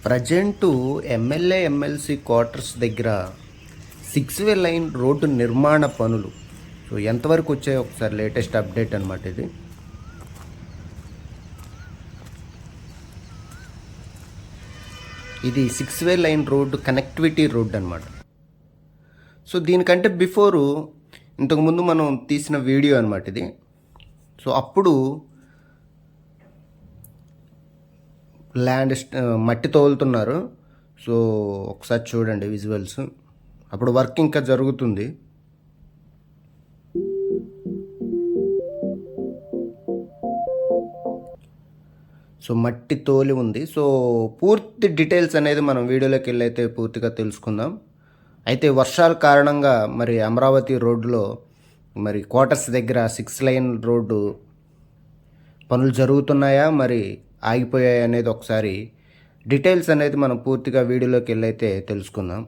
Present MLA MLC quarters దగ్గర 6 వే line road నిర్మాణ పనులు ఎంతవరకు వచ్చాయో ఒకసారి లేటెస్ట్ అప్డేట్ అనమాట ఇది. ఇది 6 వే లైన్ రోడ్డు కనెక్టివిటీ రోడ్ అనమాట. దీనికంటే బిఫోరు ఇంతకుముందు మనం తీసిన వీడియో అనమాట ఇది. అప్పుడు ల్యాండ్ మట్టి తోలుతున్నారు. ఒకసారి చూడండి విజువల్స్. అప్పుడు వర్క్ ఇంకా జరుగుతుంది. మట్టి తోలి ఉంది. పూర్తి డీటెయిల్స్ అనేది మనం వీడియోలోకి వెళ్ళి అయితే పూర్తిగా తెలుసుకుందాం. అయితే వర్షాల కారణంగా మరి అమరావతి రోడ్డులో మరి క్వార్టర్స్ దగ్గర 6 లైన్ రోడ్డు పనులు జరుగుతున్నాయా మరి ఆగిపోయాయి అనేది ఒకసారి డీటెయిల్స్ అనేది మనం పూర్తిగా వీడియోలోకి వెళ్ళి అయితే తెలుసుకుందాం.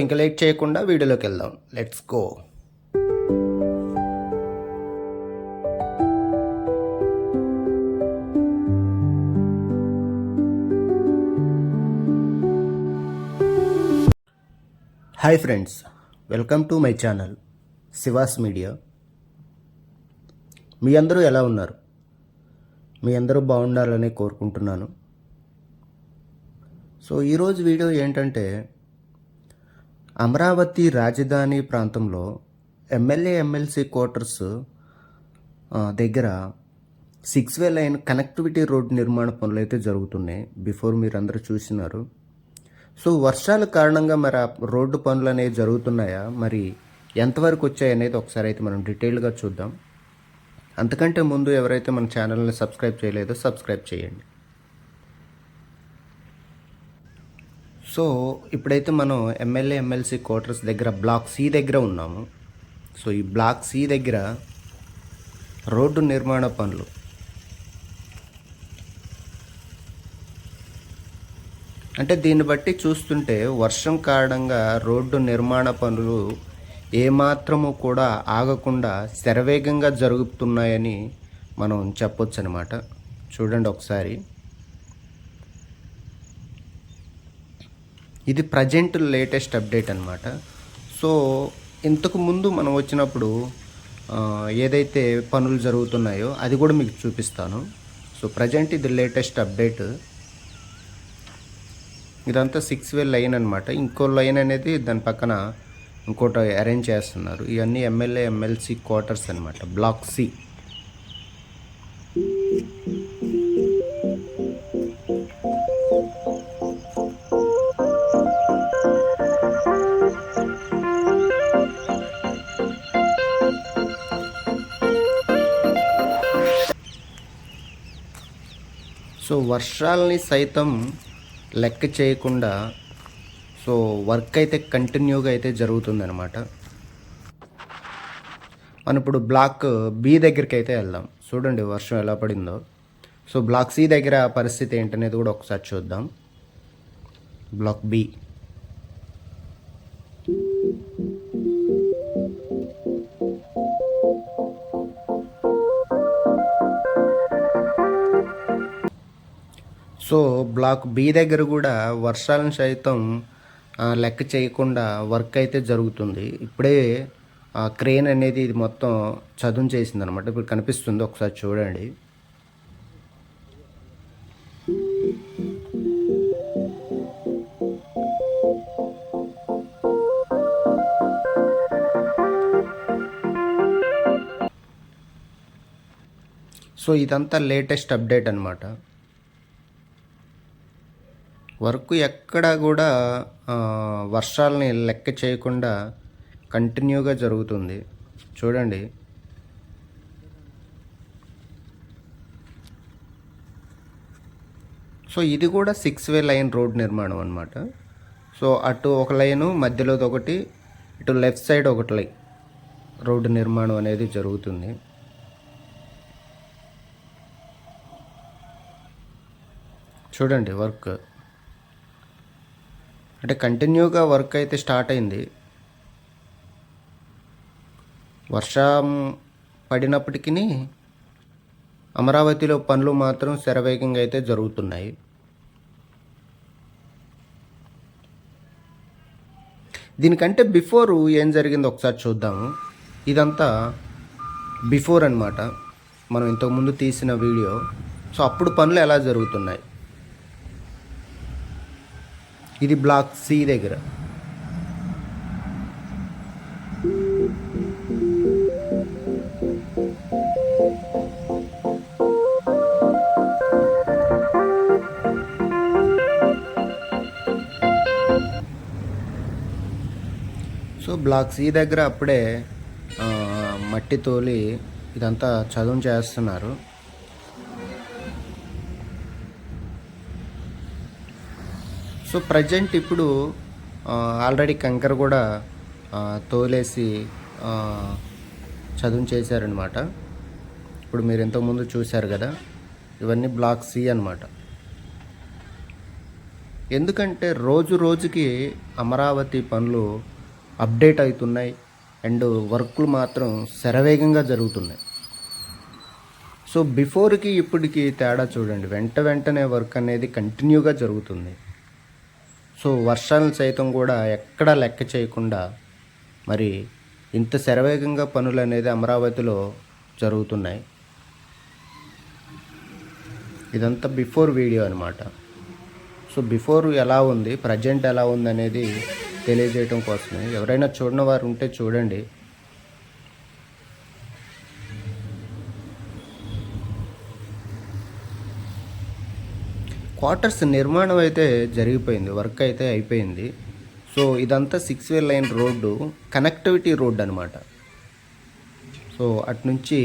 ఇంకా లేట్ చేయకుండా వీడియోలోకి వెళ్దాం. Let's go. Hi friends, welcome to my channel Shivas media. మీ అందరూ ఎలా ఉన్నారు? మీ అందరూ బాగుండాలని కోరుకుంటున్నాను. ఈరోజు వీడియో ఏంటంటే, అమరావతి రాజధాని ప్రాంతంలో ఎమ్మెల్యే ఎమ్మెల్సీ క్వార్టర్స్ దగ్గర 6 వే లైన్ కనెక్టివిటీ రోడ్ నిర్మాణ పనులు అయితే జరుగుతున్నాయి. బిఫోర్ మీరు అందరూ చూసినారు. వర్షాల కారణంగా మరి ఆ రోడ్డు పనులు అనేవి జరుగుతున్నాయా, మరి ఎంతవరకు వచ్చాయి అనేది ఒకసారి అయితే మనం డీటెయిల్గా చూద్దాం. అంతకంటే ముందు ఎవరైతే మన ఛానల్ని సబ్స్క్రైబ్ చేయలేదో సబ్స్క్రైబ్ చేయండి. ఇప్పుడైతే మనం ఎమ్మెల్యే ఎమ్మెల్సీ క్వార్టర్స్ దగ్గర బ్లాక్ సి దగ్గర ఉన్నాము. ఈ బ్లాక్ సి దగ్గర రోడ్డు నిర్మాణ పనులు అంటే దీన్ని బట్టి చూస్తుంటే వర్షం కారణంగా రోడ్డు నిర్మాణ పనులు ఏమాత్రము కూడా ఆగకుండా శరవేగంగా జరుగుతున్నాయని మనం చెప్పొచ్చు అనమాట. చూడండి ఒకసారి. ఇది ప్రజెంట్ లేటెస్ట్ అప్డేట్ అనమాట. ఇంతకు ముందు మనం వచ్చినప్పుడు ఏదైతే పనులు జరుగుతున్నాయో అది కూడా మీకు చూపిస్తాను. ప్రజెంట్ ఇది లేటెస్ట్ అప్డేట్. ఇదంతా 6 వే లైన్ అనమాట. ఇంకో లైన్ అనేది దాని పక్కన ఇంకోటి అరేంజ్ చేస్తున్నారు. ఇవన్నీ ఎమ్మెల్యే ఎమ్మెల్సీ క్వార్టర్స్ అనమాట, బ్లాక్ సి. వర్షాలని సైతం లెక్క చేయకుండా వర్క్ అయితే కంటిన్యూగా అయితే జరుగుతుందన్నమాట. మనం ఇప్పుడు బ్లాక్ బి దగ్గరికి అయితే వెళ్దాం. చూడండి వర్షం ఎలా పడిందో. బ్లాక్ సి దగ్గర పరిస్థితి ఏంటనేది కూడా ఒకసారి చూద్దాం. Block B. బ్లాక్ బి దగ్గర కూడా వర్షాలను సైతం లెక్క చేయకుండా వర్క్ అయితే జరుగుతుంది. ఇప్పుడే క్రేన్ అనేది ఇది మొత్తం చదును చేసింది అనమాట. ఇప్పుడు కనిపిస్తుంది, ఒకసారి చూడండి. ఇదంతా లేటెస్ట్ అప్డేట్ అనమాట. వర్క్ ఎక్కడా కూడా వర్షాలని లెక్క చేయకుండా కంటిన్యూగా జరుగుతుంది. చూడండి. ఇది కూడా 6 వే లైన్ రోడ్ నిర్మాణం అనమాట. అటు ఒక లైను, మధ్యలో ఒకటి, ఇటు లెఫ్ట్ సైడ్ ఒకటి లైన్ రోడ్డు నిర్మాణం అనేది జరుగుతుంది. చూడండి వర్క్. అంటే కంటిన్యూగా వర్క్ అయితే స్టార్ట్ అయింది. వర్షం పడినప్పటికీ అమరావతిలో పనులు మాత్రం శరవేగంగా అయితే జరుగుతున్నాయి. దీనికంటే బిఫోరు ఏం జరిగిందో ఒకసారి చూద్దాము. ఇదంతా బిఫోర్ అనమాట, మనం ఇంతకుముందు తీసిన వీడియో. సో అప్పుడు పనులు ఎలా జరుగుతున్నాయి. ఇది బ్లాక్ సి దగ్గర. సో బ్లాక్ సి దగ్గర అప్పుడే మట్టి తోలి ఇదంతా చదును చేస్తున్నారు. సో ప్రజెంట్ ఇప్పుడు ఆల్రెడీ కంకర కూడా తోలేసి చదును చేశారనమాట. ఇప్పుడు మీరు ఇంతకుముందు చూశారు కదా, ఇవన్నీ బ్లాక్ సి అనమాట. ఎందుకంటే రోజు రోజుకి అమరావతి పనులు అప్డేట్ అవుతున్నాయి అండ్ వర్కులు మాత్రం శరవేగంగా జరుగుతున్నాయి. సో బిఫోర్కి ఇప్పటికి తేడా చూడండి, వెంటనే వర్క్ అనేది కంటిన్యూగా జరుగుతుంది. సో వర్షాలను సైతం కూడా ఎక్కడా లెక్క చేయకుండా మరి ఇంత శరవేగంగా పనులు అనేది అమరావతిలో జరుగుతున్నాయి. ఇదంతా బిఫోర్ వీడియో అనమాట. సో బిఫోర్ ఎలా ఉంది, ప్రజెంట్ ఎలా ఉంది అనేది తెలియజేయటం కోసమే. ఎవరైనా చూడని వారు ఉంటే చూడండి. క్వార్టర్స్ నిర్మాణం అయితే జరిగిపోయింది, వర్క్ అయితే అయిపోయింది. సో ఇదంతా 6 వే లైన్ రోడ్డు, కనెక్టివిటీ రోడ్ అనమాట. సో అటు నుంచి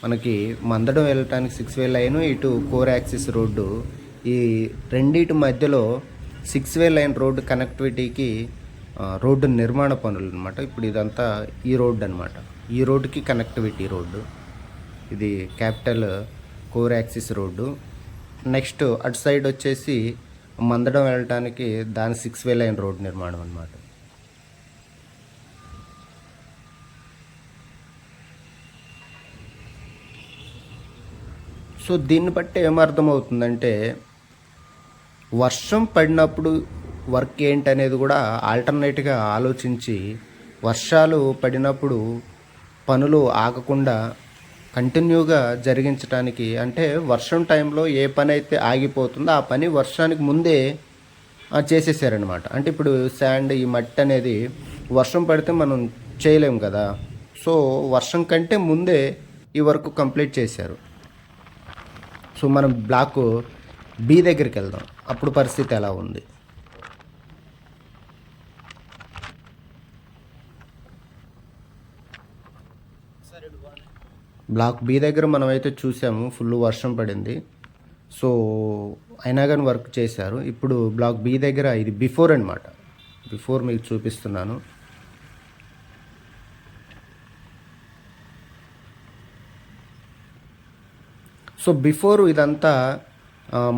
మనకి మందడం వెళ్ళటానికి 6 వే లైను, ఇటు 4 యాక్సిస్ రోడ్డు, ఈ రెండింటి మధ్యలో 6 వే లైన్ రోడ్డు కనెక్టివిటీకి రోడ్డు నిర్మాణ పనులు అనమాట. ఇప్పుడు ఇదంతా ఈ రోడ్డు అనమాట. ఈ రోడ్డుకి కనెక్టివిటీ రోడ్డు. ఇది క్యాపిటల్ 4 యాక్సిస్ రోడ్డు. నెక్స్ట్ అటు సైడ్ వచ్చేసి మందడం వెళ్ళటానికి దాని 6 వే లైన్ రోడ్డు నిర్మాణం అనమాట. సో దీన్ని బట్టి ఏమర్థమవుతుందంటే, వర్షం పడినప్పుడు వర్క్ ఏంటనేది కూడా ఆల్టర్నేట్గా ఆలోచించి, వర్షాలు పడినప్పుడు పనులు ఆగకుండా కంటిన్యూగా జరిగించడానికి, అంటే వర్షం టైంలో ఏ పని అయితే ఆగిపోతుందో ఆ పని వర్షానికి ముందే చేసేసారనమాట. అంటే ఇప్పుడు శాండ్, ఈ మట్టి అనేది వర్షం పడితే మనం చేయలేం కదా. సో వర్షం కంటే ముందే ఈ వర్క్ కంప్లీట్ చేశారు. సో మనం బ్లాక్ బి దగ్గరికి వెళ్దాం, అప్పుడు పరిస్థితి ఎలా ఉంది. బ్లాక్ బి దగ్గర మనమైతే చూసాము, ఫుల్ వర్షం పడింది. సో అయినా కానీ వర్క్ చేశారు. ఇప్పుడు బ్లాక్ బి దగ్గర ఇది బిఫోర్ అనమాట. బిఫోర్ మీకు చూపిస్తున్నాను. సో బిఫోర్ ఇదంతా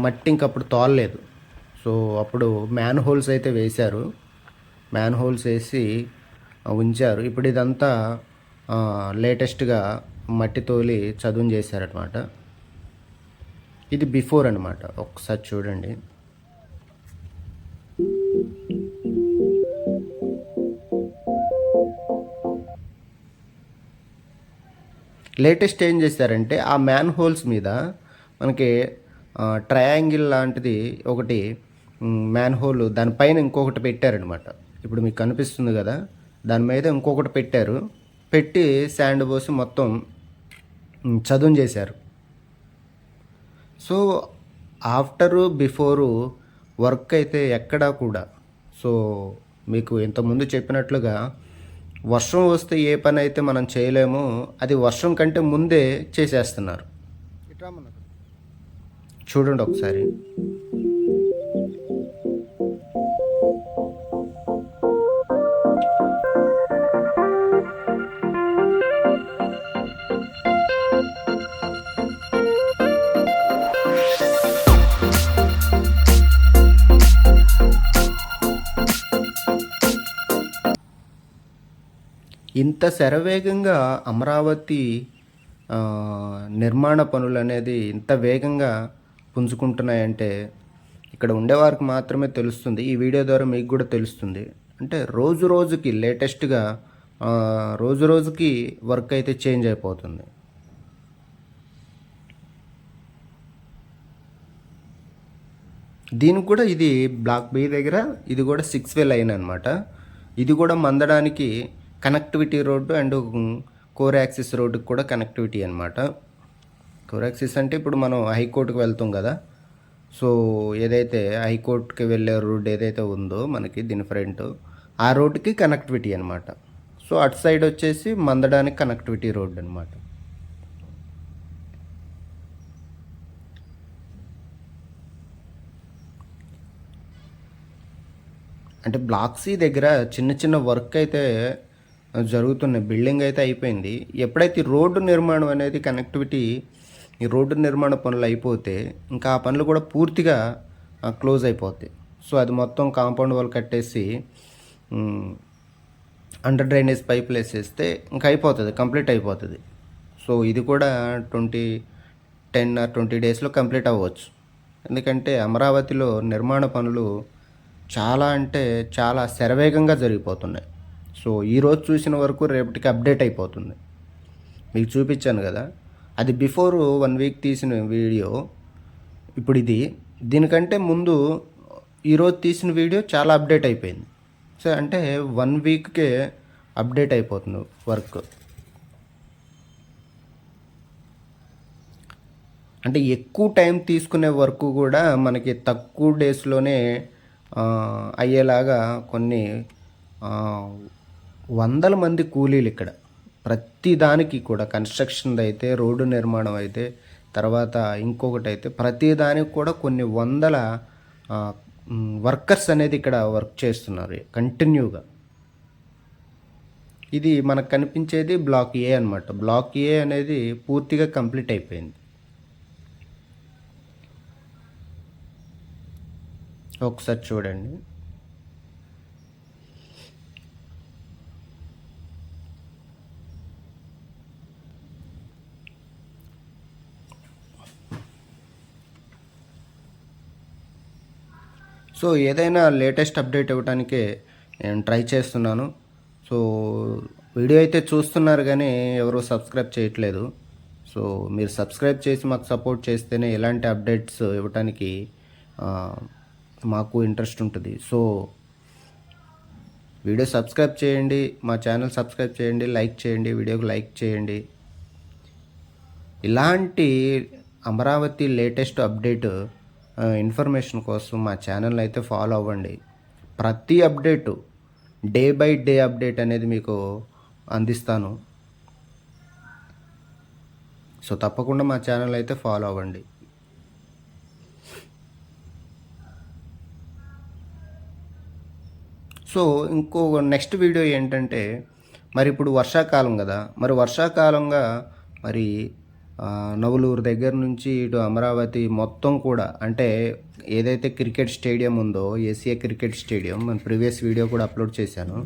మట్టి ఇంకప్పుడు తోలలేదు. సో అప్పుడు మ్యాన్ హోల్స్ అయితే వేశారు, మ్యాన్ హోల్స్ వేసి ఉంచారు. ఇప్పుడు ఇదంతా లేటెస్ట్గా మట్టి తోలి చదును చేశారనమాట. ఇది బిఫోర్ అనమాట. ఒకసారి చూడండి. లేటెస్ట్ ఏం చేశారంటే, ఆ మ్యాన్ హోల్స్ మీద మనకి ట్రయాంగిల్ లాంటిది ఒకటి మ్యాన్ హోల్, దానిపైన ఇంకొకటి పెట్టారనమాట. ఇప్పుడు మీకు కనిపిస్తుంది కదా, దాని మీద ఇంకొకటి పెట్టారు. పెట్టి శాండ్ పోసి మొత్తం చదును చేశారు. సో ఆఫ్టరు బిఫోరు వర్క్ అయితే ఎక్కడా కూడా, సో మీకు ఇంతకుముందు చెప్పినట్లుగా వర్షం వస్తే ఏ పని అయితే మనం చేయలేమో అది వర్షం కంటే ముందే చేసేస్తున్నారు. చూడండి ఒకసారి. ఇంత శరవేగంగా అమరావతి నిర్మాణ పనులు అనేది ఇంత వేగంగా పుంజుకుంటున్నాయంటే ఇక్కడ ఉండేవారికి మాత్రమే తెలుస్తుంది. ఈ వీడియో ద్వారా మీకు కూడా తెలుస్తుంది. అంటే రోజు రోజుకి లేటెస్ట్గా రోజు రోజుకి వర్క్ అయితే చేంజ్ అయిపోతుంది. దీనికి కూడా ఇది బ్లాక్ బి దగ్గర ఇది కూడా 6 వే లైన్ అనమాట. ఇది కూడా మందడానికి connectivity road and core axis రోడ్డుకి కూడా కనెక్టివిటీ అనమాట. కోర్ యాక్సిస్ అంటే ఇప్పుడు మనం హైకోర్టుకి వెళ్తాం కదా, సో ఏదైతే హైకోర్టుకి వెళ్ళే రోడ్ ఏదైతే ఉందో మనకి దీని ఫ్రంట్, ఆ రోడ్డుకి కనెక్టివిటీ అనమాట. సో అటు సైడ్ వచ్చేసి మందడానికి కనెక్టివిటీ రోడ్ అనమాట. అంటే బ్లాక్ సి దగ్గర చిన్న చిన్న వర్క్ అయితే జరుగుతున్నాయి. బిల్డింగ్ అయితే అయిపోయింది. ఎప్పుడైతే రోడ్డు నిర్మాణం అనేది కనెక్టివిటీ ఈ రోడ్డు నిర్మాణ పనులు అయిపోతే ఇంకా ఆ పనులు కూడా పూర్తిగా క్లోజ్ అయిపోతాయి. సో అది మొత్తం కాంపౌండ్ వాల్ కట్టేసి అండర్ డ్రైనేజ్ పైపులు వేసేస్తే ఇంకా అయిపోతుంది, కంప్లీట్ అయిపోతుంది. సో ఇది కూడా 10 or 20 డేస్లో కంప్లీట్ అవ్వచ్చు. ఎందుకంటే అమరావతిలో నిర్మాణ పనులు చాలా అంటే చాలా శరవేగంగా జరిగిపోతున్నాయి. సో ఈరోజు చూసిన వరకు రేపటికి అప్డేట్ అయిపోతుంది. మీకు చూపించాను కదా, అది బిఫోర్ 1 వీక్ తీసిన వీడియో. ఇప్పుడు ఇది దీనికంటే ముందు ఈరోజు తీసిన వీడియో చాలా అప్డేట్ అయిపోయింది. సో అంటే 1 వీక్కే అప్డేట్ అయిపోతుంది వర్క్. అంటే ఎక్కువ టైం తీసుకునే వర్క్ కూడా మనకి తక్కువ డేస్లోనే అయ్యేలాగా కొన్ని వందల మంది కూలీలు ఇక్కడ ప్రతి దానికి కూడా కన్స్ట్రక్షన్ అయితే, రోడ్డు నిర్మాణం అయితే, తర్వాత ఇంకొకటి అయితే ప్రతి దానికి కూడా కొన్ని వందల వర్కర్స్ అనేది ఇక్కడ వర్క్ చేస్తున్నారు కంటిన్యూగా. ఇది మనకు కనిపించేది బ్లాక్ ఏ అనమాట. బ్లాక్ ఏ అనేది పూర్తిగా కంప్లీట్ అయిపోయింది. ఒకసారి చూడండి. సో ఏదైనా లేటెస్ట్ అప్డేట్ ఇవ్వడానికే నేను ట్రై చేస్తున్నాను. సో వీడియో అయితే చూస్తున్నారు కానీ ఎవరు సబ్స్క్రైబ్ చేయట్లేదు. సో మీరు సబ్స్క్రైబ్ చేసి మాకు సపోర్ట్ చేస్తేనే ఇలాంటి అప్డేట్స్ ఇవ్వడానికి మాకు ఇంట్రెస్ట్ ఉంటుంది. సో వీడియో సబ్స్క్రైబ్ చేయండి, మా ఛానల్ సబ్స్క్రైబ్ చేయండి, లైక్ చేయండి, వీడియోకి లైక్ చేయండి. ఇలాంటి అమరావతి లేటెస్ట్ అప్డేట్ ఇన్ఫర్మేషన్ కోసం మా ఛానల్ అయితే ఫాలో అవ్వండి. ప్రతి update day by day update అనేది మీకు అందిస్తాను. సో తప్పకుండా మా ఛానల్ అయితే ఫాలో అవ్వండి. సో ఇంకో నెక్స్ట్ వీడియో ఏంటంటే, మరి ఇప్పుడు వర్షాకాలం కదా, మరి వర్షాకాలంగా మరి నవలూరు దగ్గర నుంచి ఇటు అమరావతి మొత్తం కూడా, అంటే ఏదైతే క్రికెట్ స్టేడియం ఉందో ఏసీఏ క్రికెట్ స్టేడియం, మన ప్రీవియస్ వీడియో కూడా అప్లోడ్ చేశాను.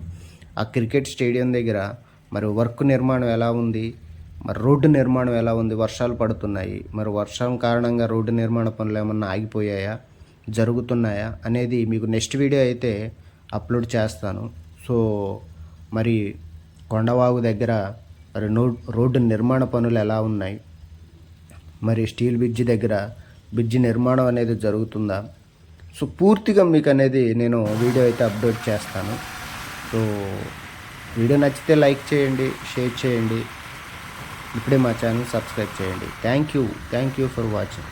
ఆ క్రికెట్ స్టేడియం దగ్గర మరి వర్క్ నిర్మాణం ఎలా ఉంది, మరి రోడ్డు నిర్మాణం ఎలా ఉంది, వర్షాలు పడుతున్నాయి, మరి వర్షం కారణంగా రోడ్డు నిర్మాణ పనులు ఏమన్నా ఆగిపోయాయా, జరుగుతున్నాయా అనేది మీకు నెక్స్ట్ వీడియో అయితే అప్లోడ్ చేస్తాను. సో మరి కొండవాగు దగ్గర మరి రోడ్డు నిర్మాణ పనులు ఎలా ఉన్నాయి, మరి స్టీల్ బ్రిడ్జి దగ్గర బ్రిడ్జి నిర్మాణం అనేది జరుగుతుందా, సో పూర్తిగా మీకు అనేది నేను వీడియో అయితే అప్లోడ్ చేస్తాను. సో వీడియో నచ్చితే లైక్ చేయండి, షేర్ చేయండి, ఇప్పుడే మా ఛానల్ సబ్స్క్రైబ్ చేయండి. Thank you for watching.